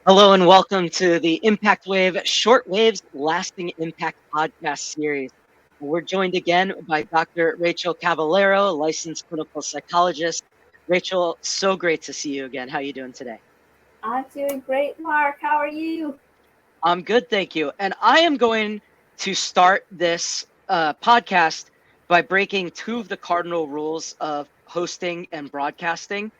Hello and welcome to the ImpactWayv Short Waves Lasting Impact podcast series. We're joined again by Dr. Rachel Cavallaro, licensed clinical psychologist. Rachel, so great to see you again. How are you doing today? I'm doing great, Mark. How are you? I'm good, thank you. And I am going to start this podcast by breaking two of the cardinal rules of hosting and broadcasting.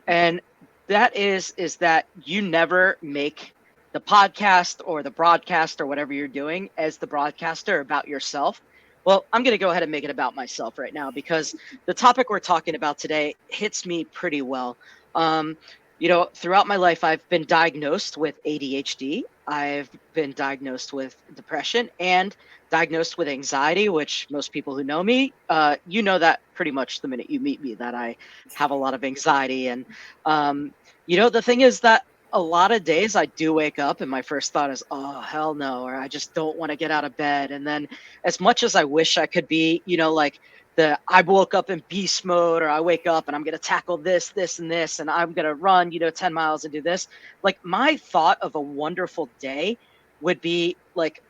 And that is that you never make the podcast or the broadcast or whatever you're doing as the broadcaster about yourself. Well, I'm going to go ahead and make it about myself right now because the topic we're talking about today hits me pretty well. Um, throughout my life, I've been diagnosed with ADHD. I've been diagnosed with depression and diagnosed with anxiety, which most people who know me, you know that pretty much the minute you meet me, that I have a lot of anxiety. And, the thing is that a lot of days I do wake up and my first thought is, oh, hell no, or I just don't want to get out of bed. And then as much as I wish I could be, like I woke up in beast mode, or I wake up and I'm going to tackle this, this, and this, and I'm going to run, 10 miles and do this. Like my thought of a wonderful day would be like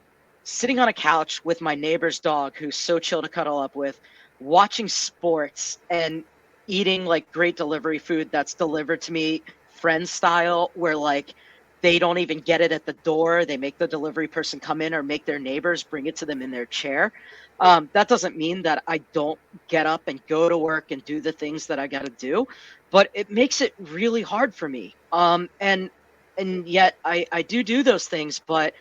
sitting on a couch with my neighbor's dog, who's so chill to cuddle up with, watching sports and eating like great delivery food that's delivered to me friend style, where like they don't even get it at the door. They make the delivery person come in or make their neighbors bring it to them in their chair. That doesn't mean that I don't get up and go to work and do the things that I got to do, but it makes it really hard for me. And yet I do those things. But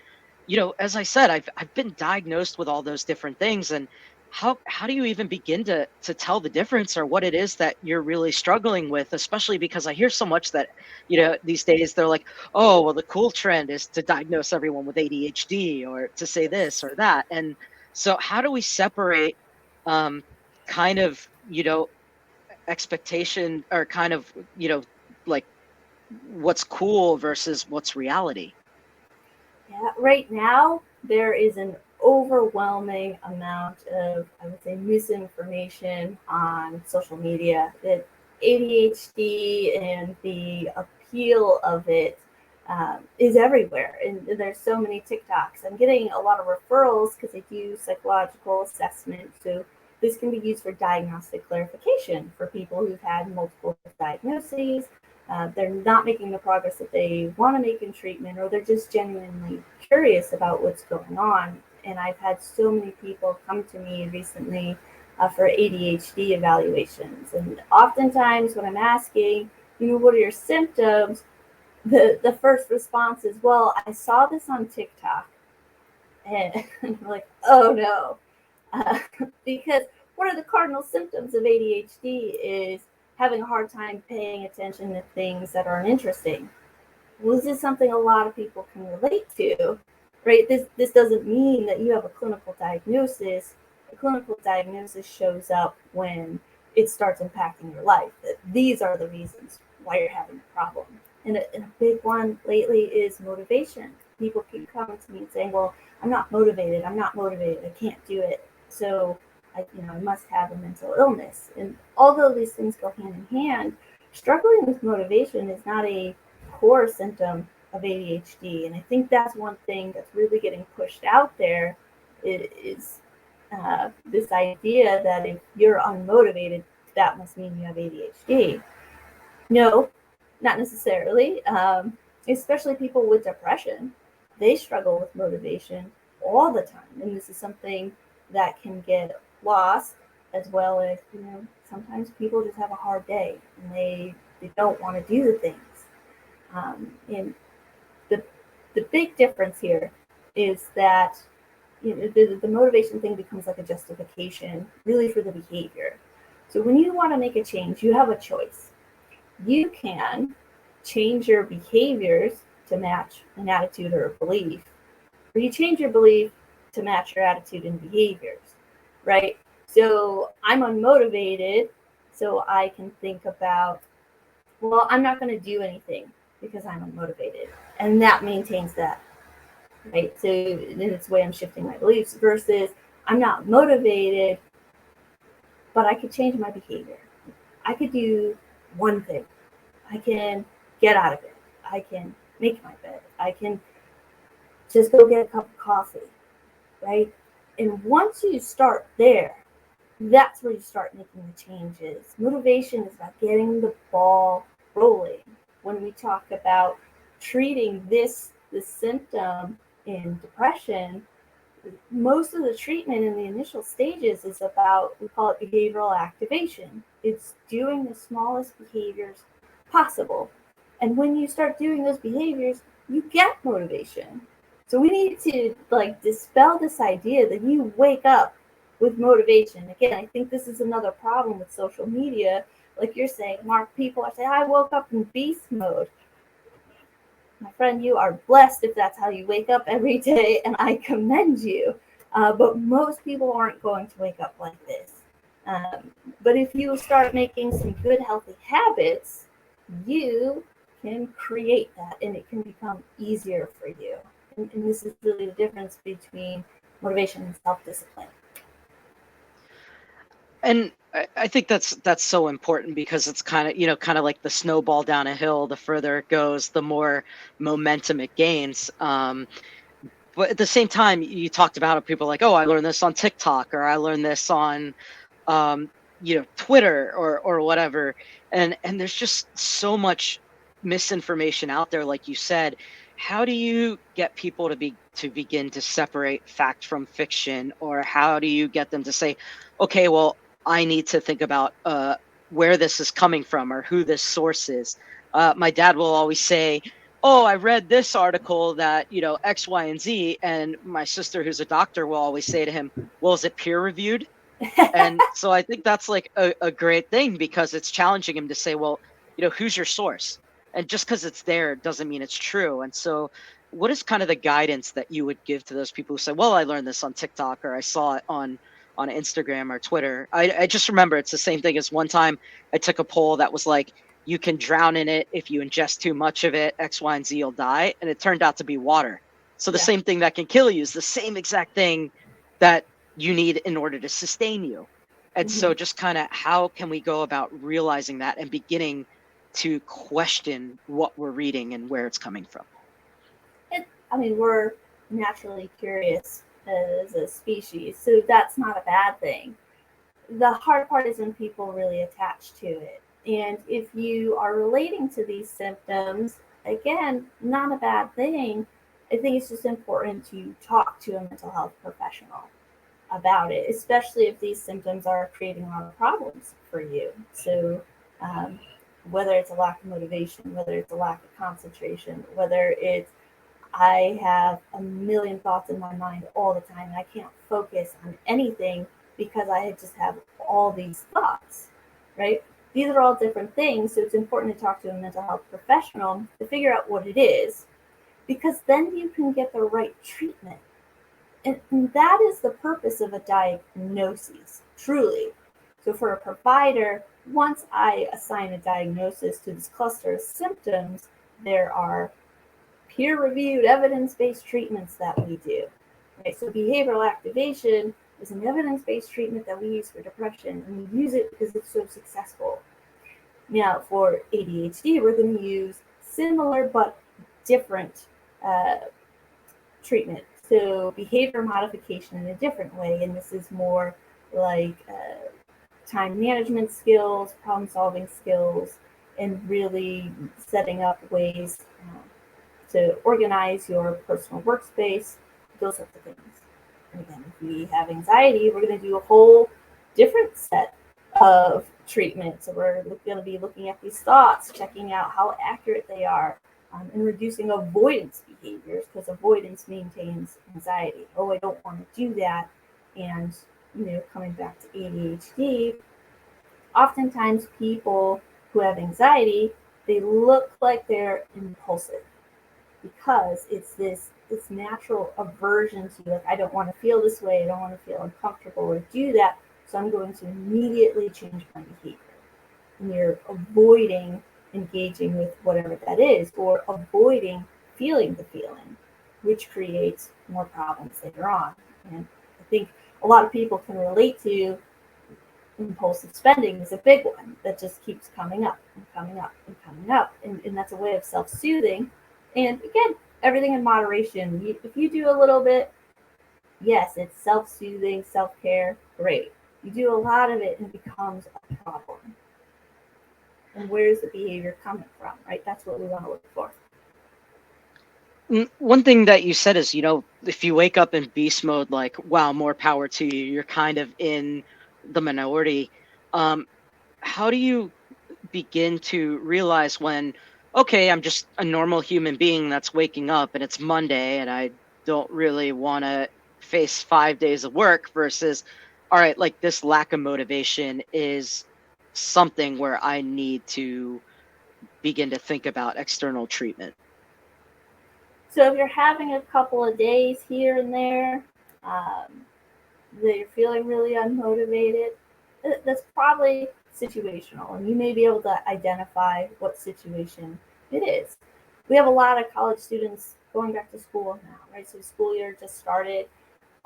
as I said, I've been diagnosed with all those different things. And how do you even begin to tell the difference or what it is that you're really struggling with? Especially because I hear so much that these days they're like, oh well, the cool trend is to diagnose everyone with ADHD or to say this or that. And so how do we separate um, kind of expectation, or kind of like what's cool versus what's reality? Yeah, right now there is an overwhelming amount of, I would say, misinformation on social media. That ADHD and the appeal of it is everywhere, and there's so many TikToks. I'm getting a lot of referrals because I do psychological assessment, so this can be used for diagnostic clarification for people who've had multiple diagnoses. They're not making the progress that they want to make in treatment, or they're just genuinely curious about what's going on. And I've had so many people come to me recently for ADHD evaluations. And oftentimes, when I'm asking, what are your symptoms? The first response is, well, I saw this on TikTok. And I'm like, oh no. Uh, because one of the cardinal symptoms of ADHD is having a hard time paying attention to things that aren't interesting. Well, this is something a lot of people can relate to, right? This doesn't mean that you have a clinical diagnosis. A clinical diagnosis shows up when it starts impacting your life. That these are the reasons why you're having a problem. And a big one lately is motivation. People keep coming to me and saying, "Well, I'm not motivated. I'm not motivated. I can't do it. So I must have a mental illness." And although these things go hand in hand, struggling with motivation is not a core symptom of ADHD. And I think that's one thing that's really getting pushed out there is this idea that if you're unmotivated, that must mean you have ADHD. No, not necessarily. Especially people with depression, they struggle with motivation all the time. And this is something that can get lost, as well as, sometimes people just have a hard day and they don't want to do the things. And the the big difference here is that the motivation thing becomes like a justification, really, for the behavior. So when you want to make a change, you have a choice. You can change your behaviors to match an attitude or a belief, or you change your belief to match your attitude and behaviors, right? So I'm unmotivated, so I can think about, well, I'm not going to do anything because I'm unmotivated. And that maintains that, right? So in its way, I'm shifting my beliefs versus I'm not motivated, but I could change my behavior. I could do one thing. I can get out of it. I can make my bed. I can just go get a cup of coffee, right? And once you start there, that's where you start making the changes. Motivation is about getting the ball rolling. When we talk about treating the symptom in depression, most of the treatment in the initial stages is about, we call it behavioral activation. It's doing the smallest behaviors possible. And when you start doing those behaviors, you get motivation. So we need to like dispel this idea that you wake up with motivation. Again, I think this is another problem with social media. Like you're saying, Mark, people are saying, I woke up in beast mode. My friend, you are blessed if that's how you wake up every day, and I commend you. But most people aren't going to wake up like this. But if you start making some good, healthy habits, you can create that, and it can become easier for you. And this is really the difference between motivation and self-discipline. And I think that's so important, because it's kind of like the snowball down a hill. The further it goes, the more momentum it gains. But at the same time, you talked about it, people like, oh, I learned this on TikTok, or I learned this on Twitter, or whatever. And there's just so much misinformation out there, like you said. How do you get people to begin to separate fact from fiction? Or how do you get them to say, okay, well, I need to think about where this is coming from, or who this source is? My dad will always say, oh, I read this article that, X, Y, and Z. And my sister, who's a doctor, will always say to him, well, is it peer reviewed? And so I think that's like a great thing, because it's challenging him to say, well, who's your source? And just because it's there doesn't mean it's true. And so what is kind of the guidance that you would give to those people who say, well, I learned this on TikTok, or I saw it on Instagram or Twitter? I just remember it's the same thing as one time I took a poll that was like, you can drown in it if you ingest too much of it, X, Y, and Z, you'll die. And it turned out to be water. So the Yeah. same thing that can kill you is the same exact thing that you need in order to sustain you. And Mm-hmm. so just kind of how can we go about realizing that and beginning to question what we're reading and where it's coming from? We're naturally curious as a species, so that's not a bad thing. The hard part is when people really attach to it. And if you are relating to these symptoms, again, not a bad thing. I think it's just important to talk to a mental health professional about it, especially if these symptoms are creating a lot of problems for you. So, um, whether it's a lack of motivation, whether it's a lack of concentration, whether it's I have a million thoughts in my mind all the time and I can't focus on anything because I just have all these thoughts, right? These are all different things. So it's important to talk to a mental health professional to figure out what it is, because then you can get the right treatment. And that is the purpose of a diagnosis, truly. So for a provider, once I assign a diagnosis to this cluster of symptoms, there are peer-reviewed, evidence-based treatments that we do. Right? So behavioral activation is an evidence-based treatment that we use for depression, and we use it because it's so successful. Now, for ADHD, we're going to use similar but different treatment. So behavior modification in a different way, and this is more like time management skills, problem-solving skills, and really setting up ways to organize your personal workspace, those sorts of things. And again, if we have anxiety, we're going to do a whole different set of treatment. So we're going to be looking at these thoughts, checking out how accurate they are, and reducing avoidance behaviors, because avoidance maintains anxiety. Oh, I don't want to do that. And, coming back to ADHD, oftentimes people who have anxiety, they look like they're impulsive, because it's this natural aversion to, like, I don't want to feel this way, I don't want to feel uncomfortable or do that, so I'm going to immediately change my behavior. And you're avoiding engaging with whatever that is, or avoiding feeling the feeling, which creates more problems later on. And I think a lot of people can relate to impulsive spending is a big one that just keeps coming up and coming up and coming up. And that's a way of self-soothing. And again, everything in moderation. If you do a little bit, yes, it's self-soothing, self-care, great. You do a lot of it and it becomes a problem. And where's the behavior coming from, right? That's what we want to look for. One thing that you said is, if you wake up in beast mode, like, wow, more power to you, you're kind of in the minority. How do you begin to realize when, okay, I'm just a normal human being that's waking up and it's Monday and I don't really want to face 5 days of work versus, all right, like this lack of motivation is something where I need to begin to think about external treatment? So if you're having a couple of days here and there um, that you're feeling really unmotivated, that's probably situational, and you may be able to identify what situation it is. We have a lot of college students going back to school now, right? So the school year just started.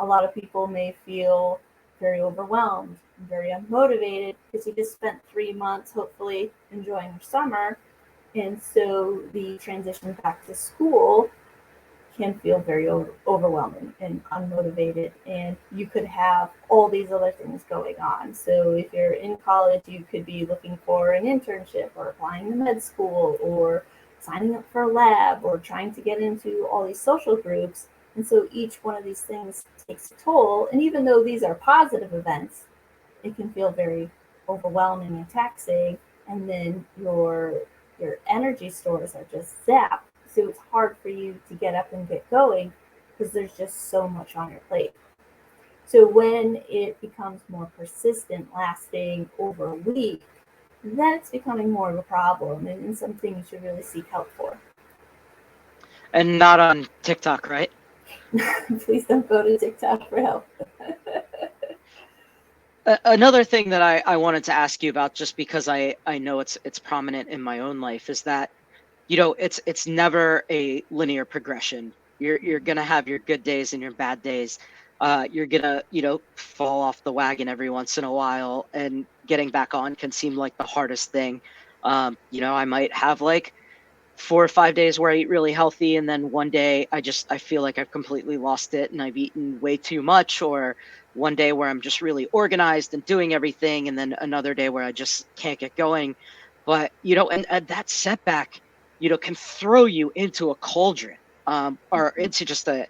A lot of people may feel very overwhelmed, very unmotivated because you just spent 3 months hopefully enjoying your summer. And so the transition back to school can feel very overwhelming and unmotivated, and you could have all these other things going on. So if you're in college, you could be looking for an internship or applying to med school or signing up for a lab or trying to get into all these social groups. And so each one of these things takes a toll, and even though these are positive events, it can feel very overwhelming and taxing, and then your energy stores are just zapped. So it's hard for you to get up and get going because there's just so much on your plate. So when it becomes more persistent, lasting over a week, then it's becoming more of a problem and something you should really seek help for. And not on TikTok, right? Please don't go to TikTok for help. Another thing that I wanted to ask you about, just because I know it's prominent in my own life, is that it's never a linear progression. You're gonna have your good days and your bad days. You're gonna fall off the wagon every once in a while, and getting back on can seem like the hardest thing. I might have like 4 or 5 days where I eat really healthy, and then one day I feel like I've completely lost it and I've eaten way too much, or one day where I'm just really organized and doing everything, and then another day where I just can't get going. But and that setback, can throw you into a cauldron, or into just a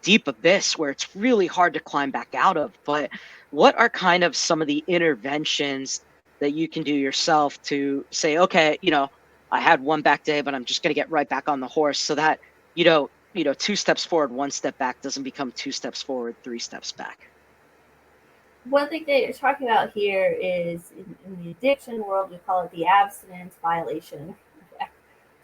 deep abyss where it's really hard to climb back out of. But what are kind of some of the interventions that you can do yourself to say, okay, I had one back day, but I'm just going to get right back on the horse, so that, 2 steps forward, 1 step back doesn't become 2 steps forward, 3 steps back. One thing that you're talking about here is in the addiction world, we call it the abstinence violation.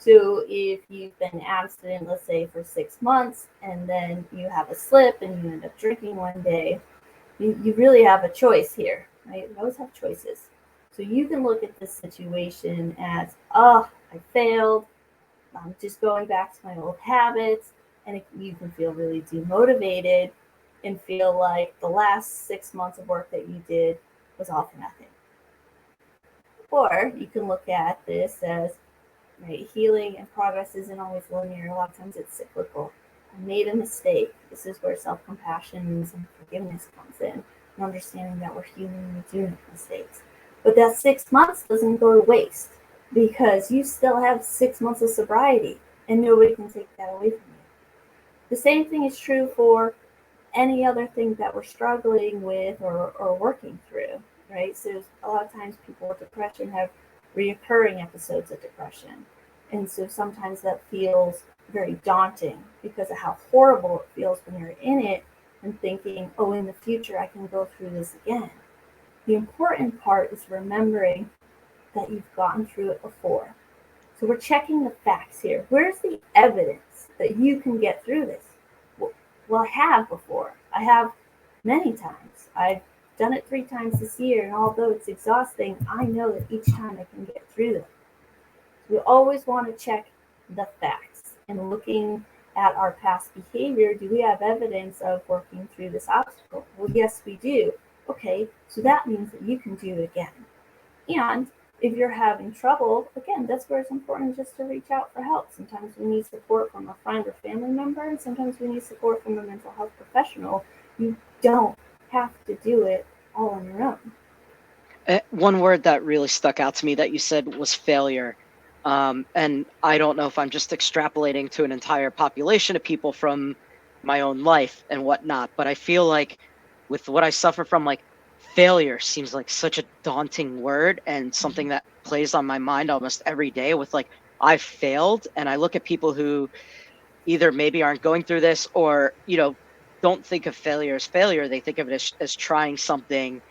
So if you've been abstinent, let's say for 6 months, and then you have a slip and you end up drinking one day, you really have a choice here, right? You always have choices. So you can look at this situation as, oh, I failed. I'm just going back to my old habits. And you can feel really demotivated and feel like the last 6 months of work that you did was all for nothing. Or you can look at this as, right, healing and progress isn't always linear. A lot of times it's cyclical. I made a mistake. This is where self-compassion and forgiveness comes in, and understanding that we're human and we do make mistakes. But that 6 months doesn't go to waste because you still have 6 months of sobriety, and nobody can take that away from you. The same thing is true for any other thing that we're struggling with or working through, right? So a lot of times people with depression have reoccurring episodes of depression. And so sometimes that feels very daunting because of how horrible it feels when you're in it and thinking, oh, in the future I can go through this again. The important part is remembering that you've gotten through it before. So we're checking the facts here. Where's the evidence that you can get through this? Well, I have before. I have many times. I've done it 3 times this year, and although it's exhausting, I know that each time I can get through them. We always want to check the facts and looking at our past behavior. Do we have evidence of working through this obstacle? Well, yes, we do. Okay, so that means that you can do it again. And If you're having trouble, again, that's where it's important just to reach out for help. Sometimes we need support from a friend or family member, and sometimes we need support from a mental health professional. You don't have to do it all on your own. One word that really stuck out to me that you said was failure. And I don't know if I'm just extrapolating to an entire population of people from my own life and whatnot, but I feel like with what I suffer from, like failure seems like such a daunting word and something that plays on my mind almost every day with like, I've failed. And I look at people who either maybe aren't going through this or, don't think of failure as failure. They think of it as trying something.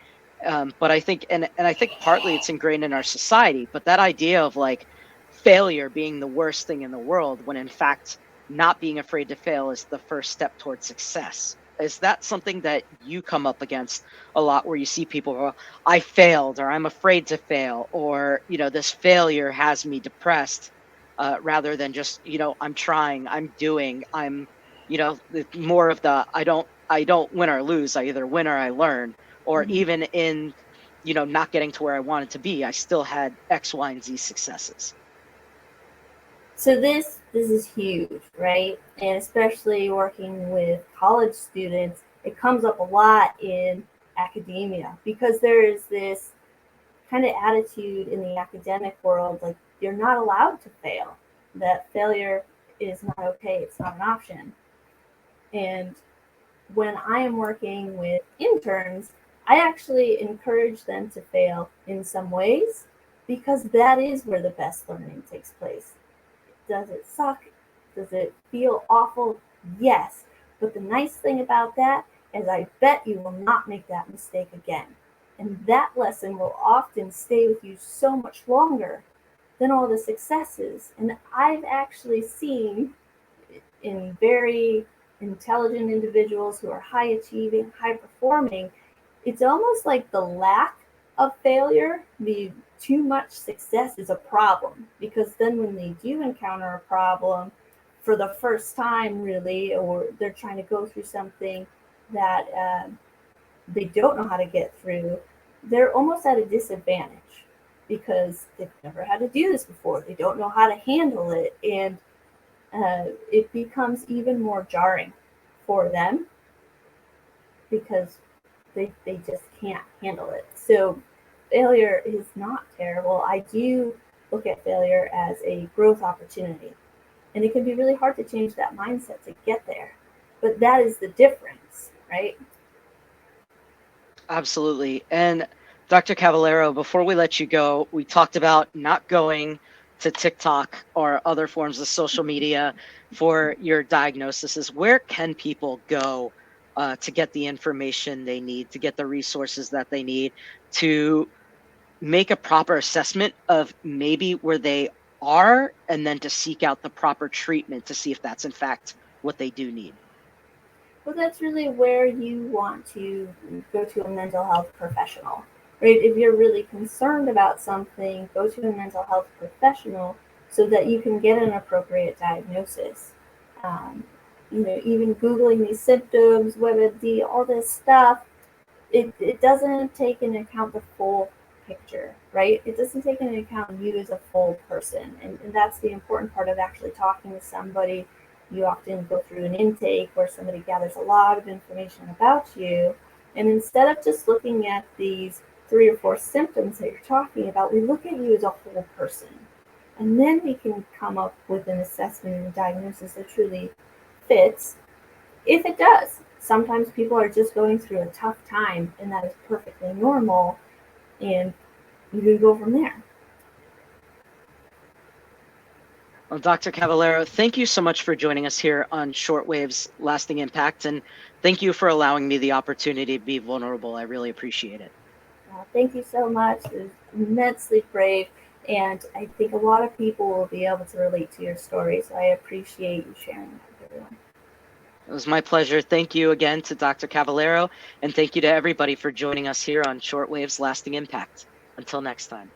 But I think, and I think partly it's ingrained in our society, but that idea of like failure being the worst thing in the world, when in fact, not being afraid to fail is the first step towards success. Is that something that you come up against a lot where you see people go, I failed, or I'm afraid to fail, or, this failure has me depressed, rather than just, I'm trying, I'm doing, more of the, I don't win or lose. I either win or I learn, or Mhm. even in, not getting to where I wanted to be, I still had X, Y, and Z successes. So this is huge, right? And especially working with college students, it comes up a lot in academia because there is this kind of attitude in the academic world like you're not allowed to fail. That failure is not okay, it's not an option. And when I am working with interns, I actually encourage them to fail in some ways because that is where the best learning takes place. Does it suck? Does it feel awful? Yes. But the nice thing about that is I bet you will not make that mistake again. And that lesson will often stay with you so much longer than all the successes. And I've actually seen in very intelligent individuals who are high achieving, high performing, it's almost like the lack of failure, the too much success is a problem because then when they do encounter a problem for the first time, really, or they're trying to go through something that they don't know how to get through, they're almost at a disadvantage because they've never had to do this before. They don't know how to handle it, and it becomes even more jarring for them because they just can't handle it. So failure is not terrible. I do look at failure as a growth opportunity. And it can be really hard to change that mindset to get there. But that is the difference, right? Absolutely. And Dr. Cavallaro, before we let you go, we talked about not going to TikTok or other forms of social media for your diagnoses. Where can people go to get the information they need, to get the resources that they need, to make a proper assessment of maybe where they are, and then to seek out the proper treatment to see if that's in fact what they do need? Well, that's really where you want to go to a mental health professional, right? If you're really concerned about something, go to a mental health professional so that you can get an appropriate diagnosis. Um, even Googling these symptoms, WebMD, all this stuff, it doesn't take into account the full picture, right? It doesn't take into account you as a full person. And that's the important part of actually talking to somebody. You often go through an intake where somebody gathers a lot of information about you. And instead of just looking at these 3 or 4 symptoms that you're talking about, we look at you as a whole person. And then we can come up with an assessment and a diagnosis that truly fits if it does. Sometimes people are just going through a tough time, and that is perfectly normal, and you can go from there. Well, Dr. Cavallaro, thank you so much for joining us here on Shortwave's Lasting Impact, and thank you for allowing me the opportunity to be vulnerable. I really appreciate it. Thank you so much. It was immensely brave, and I think a lot of people will be able to relate to your story, so I appreciate you sharing that with everyone. It was my pleasure. Thank you again to Dr. Cavallaro, and thank you to everybody for joining us here on Shortwave's Lasting Impact. Until next time.